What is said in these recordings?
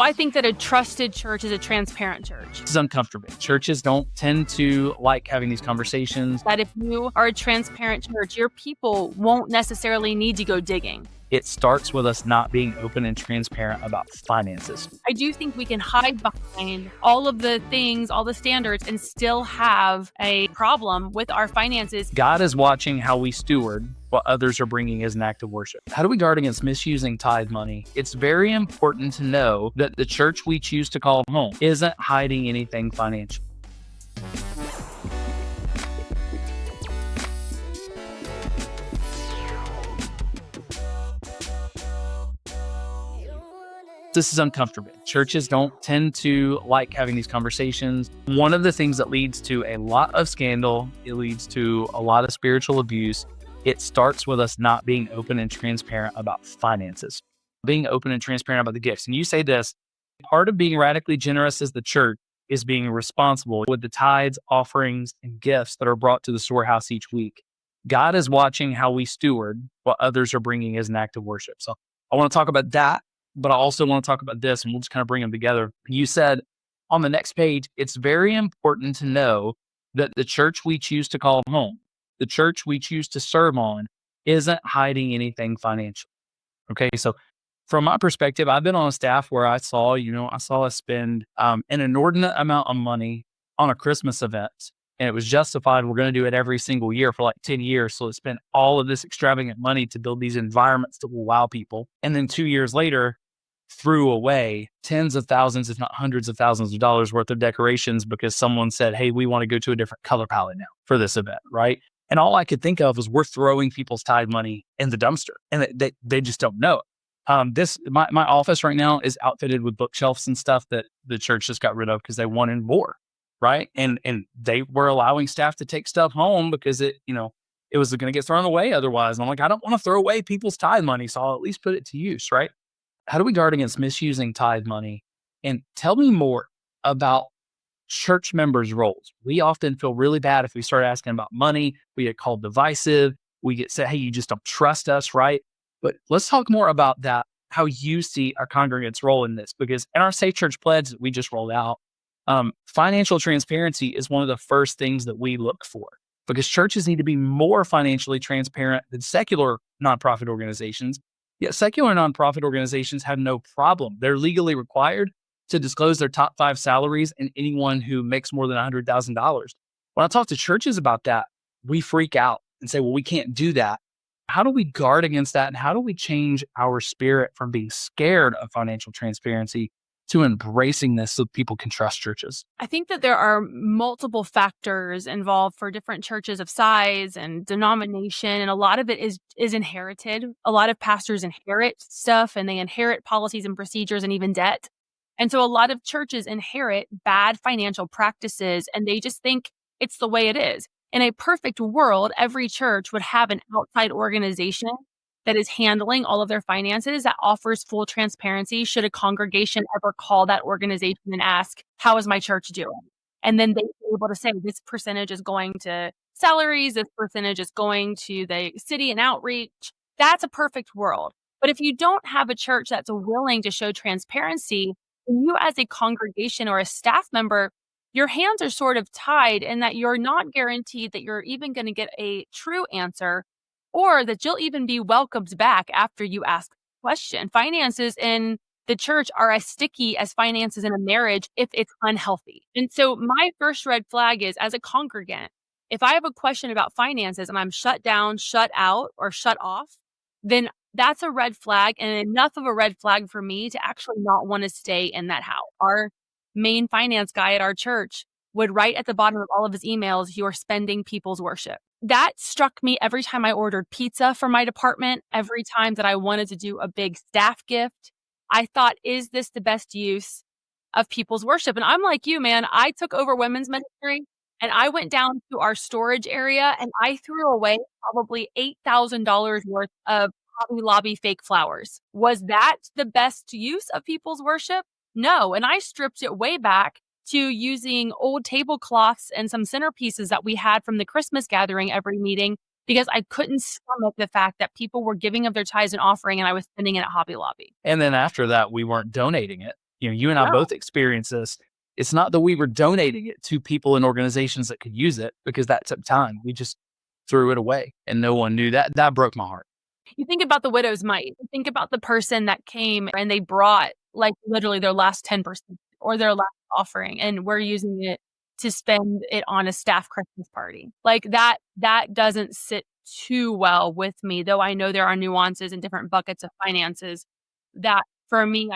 I think that a trusted church is a transparent church. This is uncomfortable. Churches don't tend to like having these conversations. That if you are a transparent church, your people won't necessarily need to go digging. It starts with us not being open and transparent about finances. I do think we can hide behind all of the things, all the standards, and still have a problem with our finances. God is watching how we steward what others are bringing as an act of worship. How do we guard against misusing tithe money? It's very important to know that the church we choose to call home isn't hiding anything financial. This is uncomfortable. Churches don't tend to like having these conversations. One of the things that leads to a lot of scandal, it leads to a lot of spiritual abuse. It starts with us not being open and transparent about finances, being open and transparent about the gifts. And you say this, part of being radically generous as the church is being responsible with the tithes, offerings, and gifts that are brought to the storehouse each week. God is watching how we steward what others are bringing as an act of worship. So I want to talk about that. But I also want to talk about this, and we'll just kind of bring them together. You said on the next page, it's very important to know that the church we choose to call home, the church we choose to serve on, isn't hiding anything financial. Okay, so from my perspective, I've been on a staff where I saw us spend an inordinate amount of money on a Christmas event, and it was justified. We're going to do it every single year for like 10 years. So let's spend all of this extravagant money to build these environments that will wow people. And then 2 years later, threw away tens of thousands, if not hundreds of thousands of dollars worth of decorations because someone said, hey, we want to go to a different color palette now for this event, right? And all I could think of was we're throwing people's tithe money in the dumpster, and they just don't know it. My office right now is outfitted with bookshelves and stuff that the church just got rid of because they wanted more, right? And they were allowing staff to take stuff home because it was going to get thrown away otherwise. And I'm like, I don't want to throw away people's tithe money, so I'll at least put it to use, right? How do we guard against misusing tithe money? And tell me more about church members' roles. We often feel really bad if we start asking about money. We get called divisive. We get said, hey, you just don't trust us, right? But let's talk more about that, how you see our congregants' role in this. Because in our Safe Church Pledge that we just rolled out, financial transparency is one of the first things that we look for. Because churches need to be more financially transparent than secular nonprofit organizations. Yet secular nonprofit organizations have no problem. They're legally required to disclose their top 5 salaries and anyone who makes more than $100,000. When I talk to churches about that, we freak out and say, well, we can't do that. How do we guard against that? And how do we change our spirit from being scared of financial transparency to embracing this so people can trust churches? I think that there are multiple factors involved for different churches of size and denomination, and a lot of it is inherited. A lot of pastors inherit stuff, and they inherit policies and procedures and even debt. And so a lot of churches inherit bad financial practices, and they just think it's the way it is. In a perfect world, every church would have an outside organization that is handling all of their finances, that offers full transparency should a congregation ever call that organization and ask, how is my church doing? And then they'd be able to say, this percentage is going to salaries, this percentage is going to the city and outreach. That's a perfect world. But if you don't have a church that's willing to show transparency, you as a congregation or a staff member, your hands are sort of tied in that you're not guaranteed that you're even going to get a true answer, or that you'll even be welcomed back after you ask the question. Finances in the church are as sticky as finances in a marriage if it's unhealthy. And so my first red flag is, as a congregant, if I have a question about finances and I'm shut down, shut out, or shut off, then that's a red flag, and enough of a red flag for me to actually not want to stay in that house. Our main finance guy at our church would write at the bottom of all of his emails, you're spending people's worship. That struck me every time I ordered pizza for my department, every time that I wanted to do a big staff gift. I thought, is this the best use of people's worship? And I'm like you, man. I took over women's ministry and I went down to our storage area and I threw away probably $8,000 worth of Hobby Lobby fake flowers. Was that the best use of people's worship? No. And I stripped it way back to using old tablecloths and some centerpieces that we had from the Christmas gathering every meeting, because I couldn't stomach the fact that people were giving of their tithes and offering and I was spending it at Hobby Lobby. And then after that, we weren't donating it. You and I No. both experienced this. It's not that we were donating it to people and organizations that could use it, because that took time. We just threw it away and no one knew that. That broke my heart. You think about the widow's mite. You think about the person that came and they brought, like, literally their last 10% or their last offering, and we're using it to spend it on a staff Christmas party. Like, that doesn't sit too well with me, though I know there are nuances and different buckets of finances. That, for me,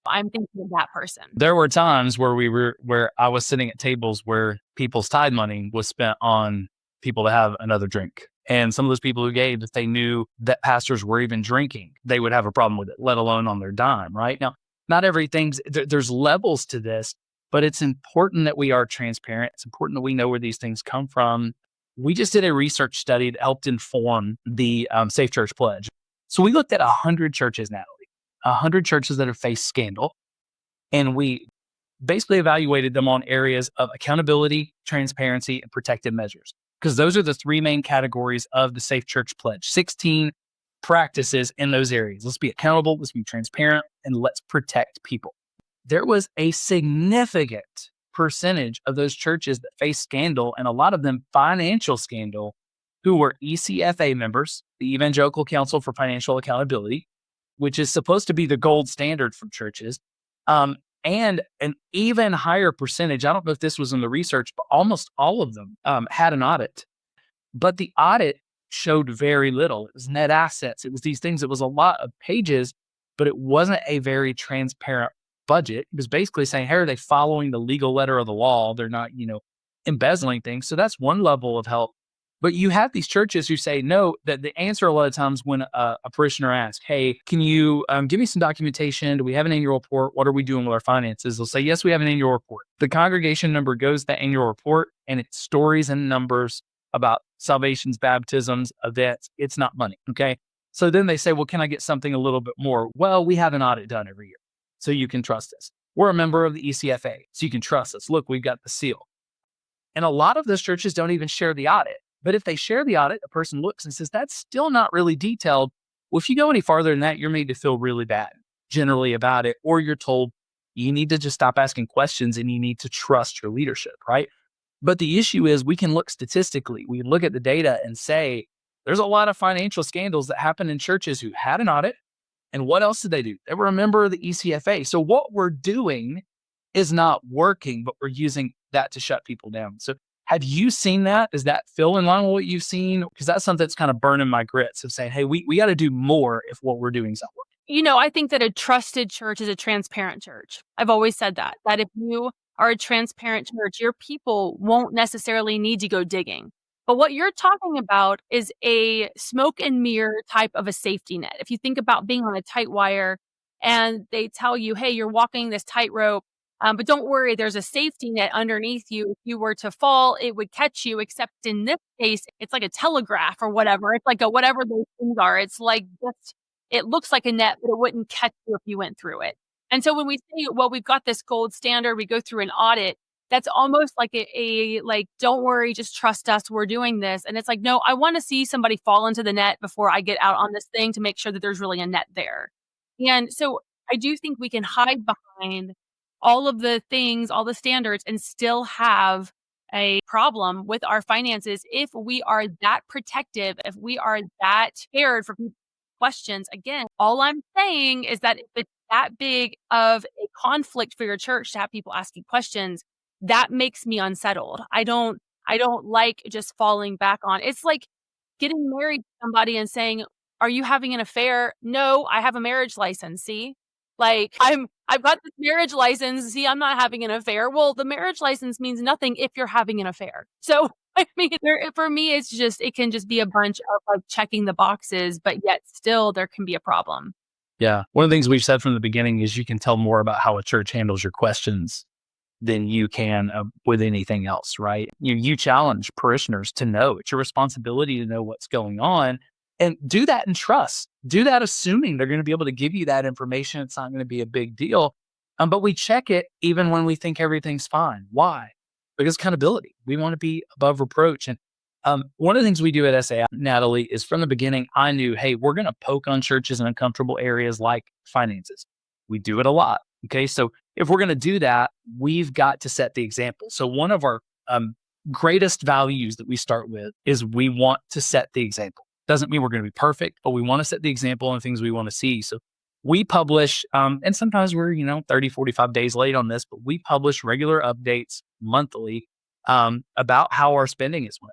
I'm thinking of that person. There were times where I was sitting at tables where people's tithe money was spent on people to have another drink. And some of those people who gave, if they knew that pastors were even drinking, they would have a problem with it, let alone on their dime, right? Now, not everything's, there's levels to this, but it's important that we are transparent. It's important that we know where these things come from. We just did a research study that helped inform the Safe Church Pledge. So we looked at 100 churches, Natalie, 100 churches that have faced scandal. And we basically evaluated them on areas of accountability, transparency, and protective measures, because those are the three main categories of the Safe Church Pledge. 16 practices in those areas. Let's be accountable, let's be transparent, and let's protect people. There was a significant percentage of those churches that faced scandal, and a lot of them financial scandal, who were ECFA members, the Evangelical Council for Financial Accountability, which is supposed to be the gold standard for churches. And an even higher percentage, I don't know if this was in the research, but almost all of them had an audit. But the audit showed very little. It was net assets. It was these things. It was a lot of pages, but it wasn't a very transparent budget. It was basically saying, hey, are they following the legal letter of the law? They're not, embezzling things. So that's one level of help. But you have these churches who say no, that the answer a lot of times when a parishioner asks, hey, can you give me some documentation? Do we have an annual report? What are we doing with our finances? They'll say, yes, we have an annual report. The congregation number goes to the annual report, and it's stories and numbers about salvations, baptisms, events. It's not money. Okay. So then they say, well, can I get something a little bit more? Well, we have an audit done every year, so you can trust us. We're a member of the ECFA, so you can trust us. Look, we've got the seal. And a lot of those churches don't even share the audit. But if they share the audit, a person looks and says, that's still not really detailed. Well, if you go any farther than that, you're made to feel really bad generally about it, or you're told you need to just stop asking questions and you need to trust your leadership, right? But the issue is we can look statistically, we look at the data and say, there's a lot of financial scandals that happen in churches who had an audit. And what else did they do? They were a member of the ECFA. So what we're doing is not working, but we're using that to shut people down. So have you seen that? Does that feel in line with what you've seen? Because that's something that's kind of burning my grits of saying, hey, we got to do more if what we're doing is not working. I think that a trusted church is a transparent church. I've always said that if you are a transparent church, your people won't necessarily need to go digging. But what you're talking about is a smoke and mirror type of a safety net. If you think about being on a tight wire and they tell you, hey, you're walking this tightrope, but don't worry, there's a safety net underneath you. If you were to fall, it would catch you, except in this case, it's like a telegraph or whatever. It's like whatever those things are. It's like just, it looks like a net, but it wouldn't catch you if you went through it. And so when we say, well, we've got this gold standard, we go through an audit, that's almost like a like, don't worry, just trust us, we're doing this. And it's like, no, I want to see somebody fall into the net before I get out on this thing to make sure that there's really a net there. And so I do think we can hide behind all of the things, all the standards, and still have a problem with our finances if we are that protective, if we are that scared for questions. Again, all I'm saying is that if it's that big of a conflict for your church to have people asking questions, that makes me unsettled. I don't like just falling back on. It's like getting married to somebody and saying, "Are you having an affair?" "No, I have a marriage license." See? Like, I've got this marriage license. See, I'm not having an affair. Well, the marriage license means nothing if you're having an affair. So, I mean, for me, it's just, it can just be a bunch of like checking the boxes, but yet still there can be a problem. Yeah. One of the things we've said from the beginning is you can tell more about how a church handles your questions than you can with anything else, right? You challenge parishioners to know. It's your responsibility to know what's going on, and do that in trust. Do that assuming they're going to be able to give you that information. It's not going to be a big deal. But we check it even when we think everything's fine. Why? Because accountability. We want to be above reproach. And one of the things we do at SAI, Natalie, is from the beginning, I knew, hey, we're going to poke on churches in uncomfortable areas like finances. We do it a lot. Okay. So if we're going to do that, we've got to set the example. So one of our greatest values that we start with is we want to set the example. Doesn't mean we're going to be perfect, but we want to set the example and things we want to see. So we publish, and sometimes we're, 30, 45 days late on this, but we publish regular updates monthly about how our spending is went.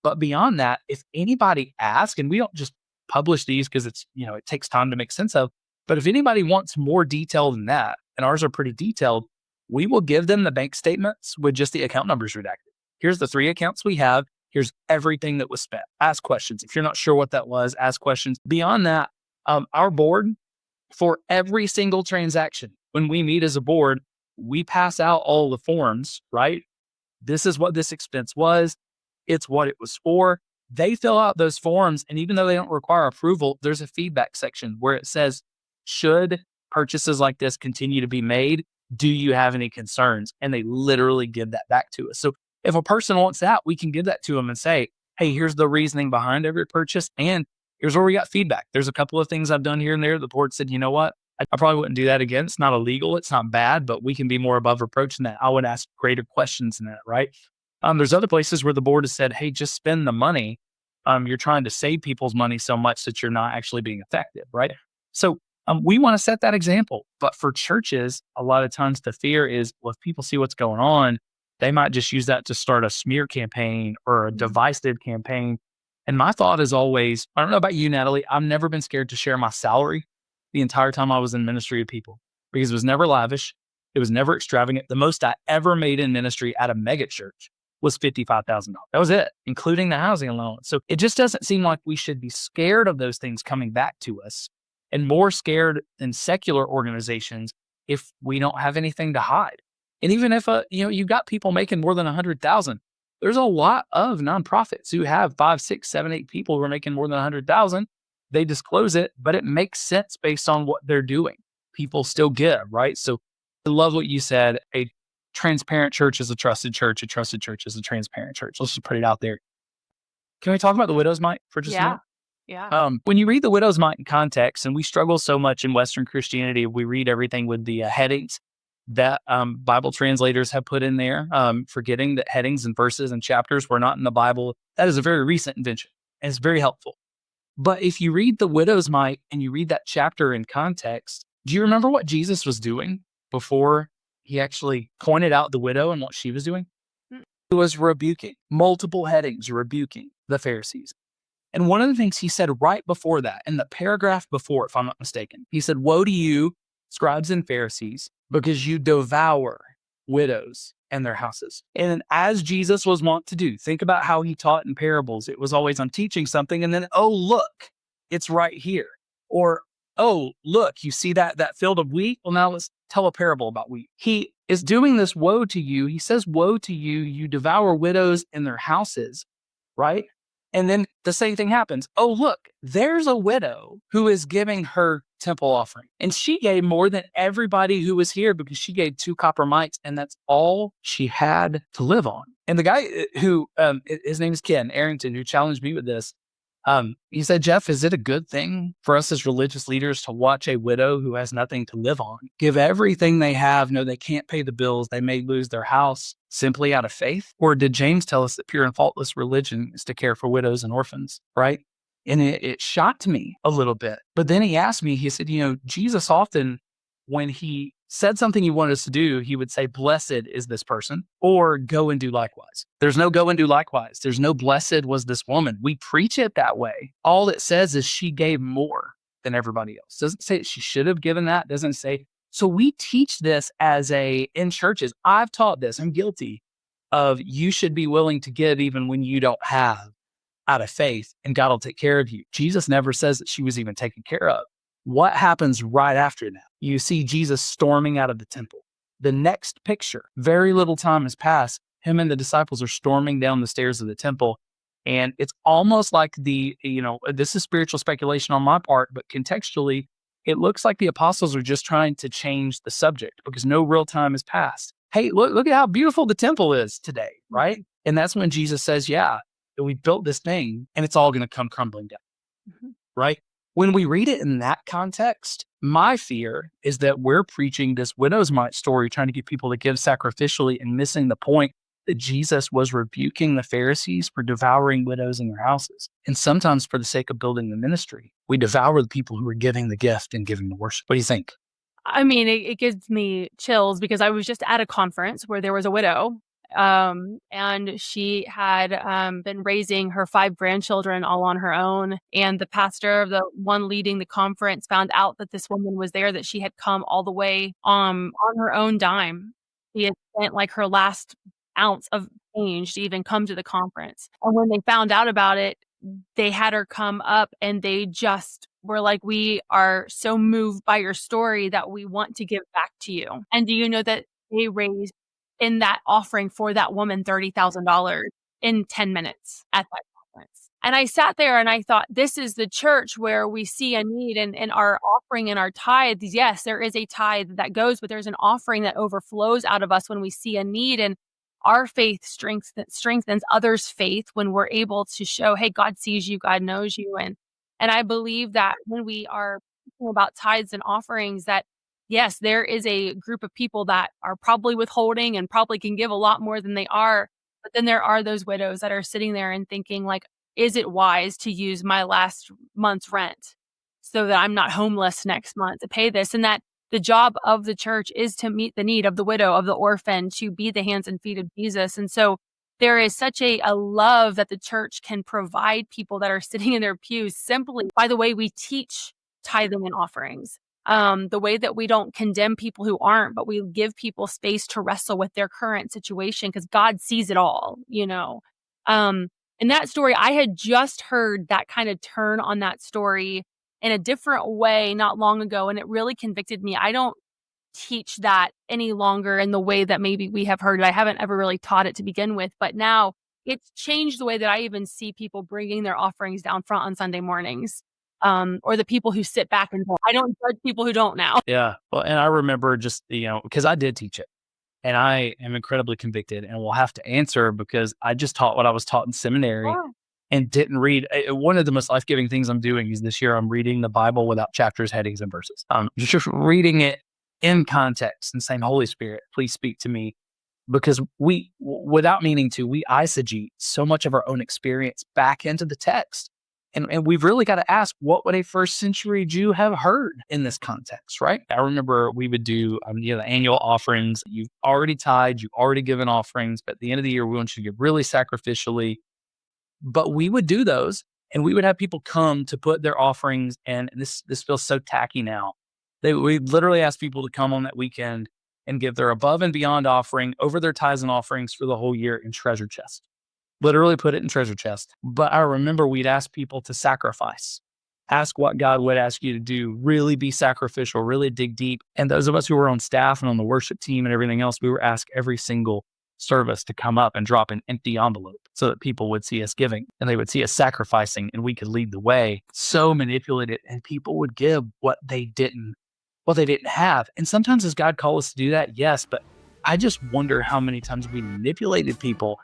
But beyond that, if anybody asks, and we don't just publish these because it's, it takes time to make sense of, but if anybody wants more detail than that, and ours are pretty detailed, we will give them the bank statements with just the account numbers redacted. Here's the 3 accounts we have. Here's everything that was spent. Ask questions. If you're not sure what that was, ask questions. Beyond that, our board, for every single transaction, when we meet as a board, we pass out all the forms, right? This is what this expense was. It's what it was for. They fill out those forms. And even though they don't require approval, there's a feedback section where it says, should purchases like this continue to be made? Do you have any concerns? And they literally give that back to us. So if a person wants that, we can give that to them and say, hey, here's the reasoning behind every purchase. And here's where we got feedback. There's a couple of things I've done here and there. The board said, you know what? I probably wouldn't do that again. It's not illegal. It's not bad, but we can be more above reproach than that. I would ask greater questions than that, right? There's other places where the board has said, hey, just spend the money. You're trying to save people's money so much that you're not actually being effective, right? So we want to set that example. But for churches, a lot of times the fear is, well, if people see what's going on, they might just use that to start a smear campaign or a divisive campaign. And my thought is always, I don't know about you, Natalie, I've never been scared to share my salary the entire time I was in ministry with people because it was never lavish. It was never extravagant. The most I ever made in ministry at a mega church was $55,000. That was it, including the housing allowance. So it just doesn't seem like we should be scared of those things coming back to us and more scared than secular organizations if we don't have anything to hide. And even if, you've got people making more than 100,000, there's a lot of nonprofits who have 5, 6, 7, 8 people who are making more than 100,000. They disclose it, but it makes sense based on what they're doing. People still give, right? So I love what you said. A transparent church is a trusted church. A trusted church is a transparent church. Let's just put it out there. Can we talk about the widow's mite for just a minute? Yeah. When you read the widow's mite in context, and we struggle so much in Western Christianity, we read everything with the headings that Bible translators have put in there, forgetting that headings and verses and chapters were not in the Bible. That is a very recent invention, and it's very helpful. But if you read the widow's mite and you read that chapter in context, do you remember what Jesus was doing before he actually pointed out the widow and what she was doing? He was rebuking, multiple headings, rebuking the Pharisees. And one of the things he said right before that, in the paragraph before, if I'm not mistaken, he said, woe to you, scribes and Pharisees, because you devour widows and their houses. And as Jesus was wont to do, think about how he taught in parables. It was always, I'm teaching something, and then, oh, look, it's right here. Or, oh, look, you see that field of wheat? Well, now let's tell a parable about wheat. He is doing this woe to you. He says, woe to you, you devour widows and their houses, right? And then the same thing happens. Oh, look, there's a widow who is giving her temple offering. And she gave more than everybody who was here because she gave 2 copper mites, and that's all she had to live on. And the guy who, his name is Ken Arrington, who challenged me with this, he said, Jeff, is it a good thing for us as religious leaders to watch a widow who has nothing to live on give everything they have? No, they can't pay the bills. They may lose their house simply out of faith. Or did James tell us that pure and faultless religion is to care for widows and orphans, right? And it shocked me a little bit. But then he asked me, he said, Jesus often, when he said something he wanted us to do, he would say, blessed is this person, or go and do likewise. There's no go and do likewise. There's no blessed was this woman. We preach it that way. All it says is she gave more than everybody else. Doesn't say she should have given that. Doesn't say. So we teach this in churches. I've taught this. I'm guilty of you should be willing to give even when you don't have out of faith, and God will take care of you. Jesus never says that she was even taken care of. What happens right after that? You see Jesus storming out of the temple. The next picture, very little time has passed. Him and the disciples are storming down the stairs of the temple. And it's almost like this is spiritual speculation on my part, but contextually, it looks like the apostles are just trying to change the subject because no real time has passed. Hey, look at how beautiful the temple is today, right? And that's when Jesus says, yeah, we built this thing and it's all going to come crumbling down, right? When we read it in that context, My fear is that we're preaching this widow's mite story, trying to get people to give sacrificially and missing the point that Jesus was rebuking the Pharisees for devouring widows in their houses. And sometimes for the sake of building the ministry, we devour the people who are giving the gift and giving the worship. What do you think? I mean, it gives me chills because I was just at a conference where there was a widow, and she had been raising her 5 grandchildren all on her own. And the pastor, the one leading the conference, found out that this woman was there, that she had come all the way on her own dime. She had spent like her last ounce of change to even come to the conference. And when they found out about it, they had her come up and they just were like, "We are so moved by your story that we want to give back to you." And do you know that they raised in that offering for that woman $30,000 in 10 minutes at that conference? And I sat there and I thought, this is the church where we see a need, and our offering and our tithes. Yes, there is a tithe that goes, but there's an offering that overflows out of us when we see a need. And our faith strengthens others' faith when we're able to show, hey, God sees you, God knows you. And I believe that when we are thinking about tithes and offerings, that yes, there is a group of people that are probably withholding and probably can give a lot more than they are. But then there are those widows that are sitting there and thinking, like, is it wise to use my last month's rent so that I'm not homeless next month to pay this? And that the job of the church is to meet the need of the widow, of the orphan, to be the hands and feet of Jesus. And so there is such a love that the church can provide people that are sitting in their pews simply by the way we teach tithing and offerings. The way that we don't condemn people who aren't, but we give people space to wrestle with their current situation because God sees it all, you know. In that story, I had just heard that kind of turn on that story in a different way not long ago, and it really convicted me. I don't teach that any longer in the way that maybe we have heard it. I haven't ever really taught it to begin with, but now it's changed the way that I even see people bringing their offerings down front on Sunday mornings. Or the people who sit back and don't. I don't judge people who don't now. Yeah. Well, and I remember just, because I did teach it and I am incredibly convicted and will have to answer because I just taught what I was taught in seminary Yeah. and didn't read. One of the most life-giving things I'm doing is this year I'm reading the Bible without chapters, headings, and verses. Just reading it in context and saying, Holy Spirit, please speak to me. Because we, without meaning to, we eisegete so much of our own experience back into the text. And we've really got to ask, what would a first century Jew have heard in this context, right? I remember we would do the annual offerings. You've already tithed, you've already given offerings, but at the end of the year, we want you to give really sacrificially. But we would do those and we would have people come to put their offerings, and this feels so tacky now. We literally ask people to come on that weekend and give their above and beyond offering over their tithes and offerings for the whole year in treasure chest. Literally put it in treasure chest. But I remember we'd ask people to sacrifice, ask what God would ask you to do, really be sacrificial, really dig deep. And those of us who were on staff and on the worship team and everything else, we were asked every single service to come up and drop an empty envelope so that people would see us giving and they would see us sacrificing and we could lead the way. So manipulated, and people would give what they didn't have. And sometimes does God call us to do that? Yes, but I just wonder how many times we manipulated people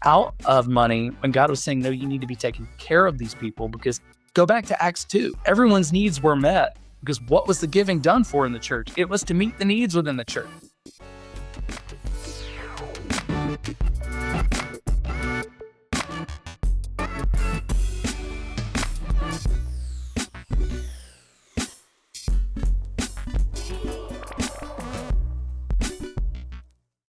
out of money when God was saying, no, you need to be taking care of these people. Because go back to Acts 2, everyone's needs were met because what was the giving done for in the church? It was to meet the needs within the church.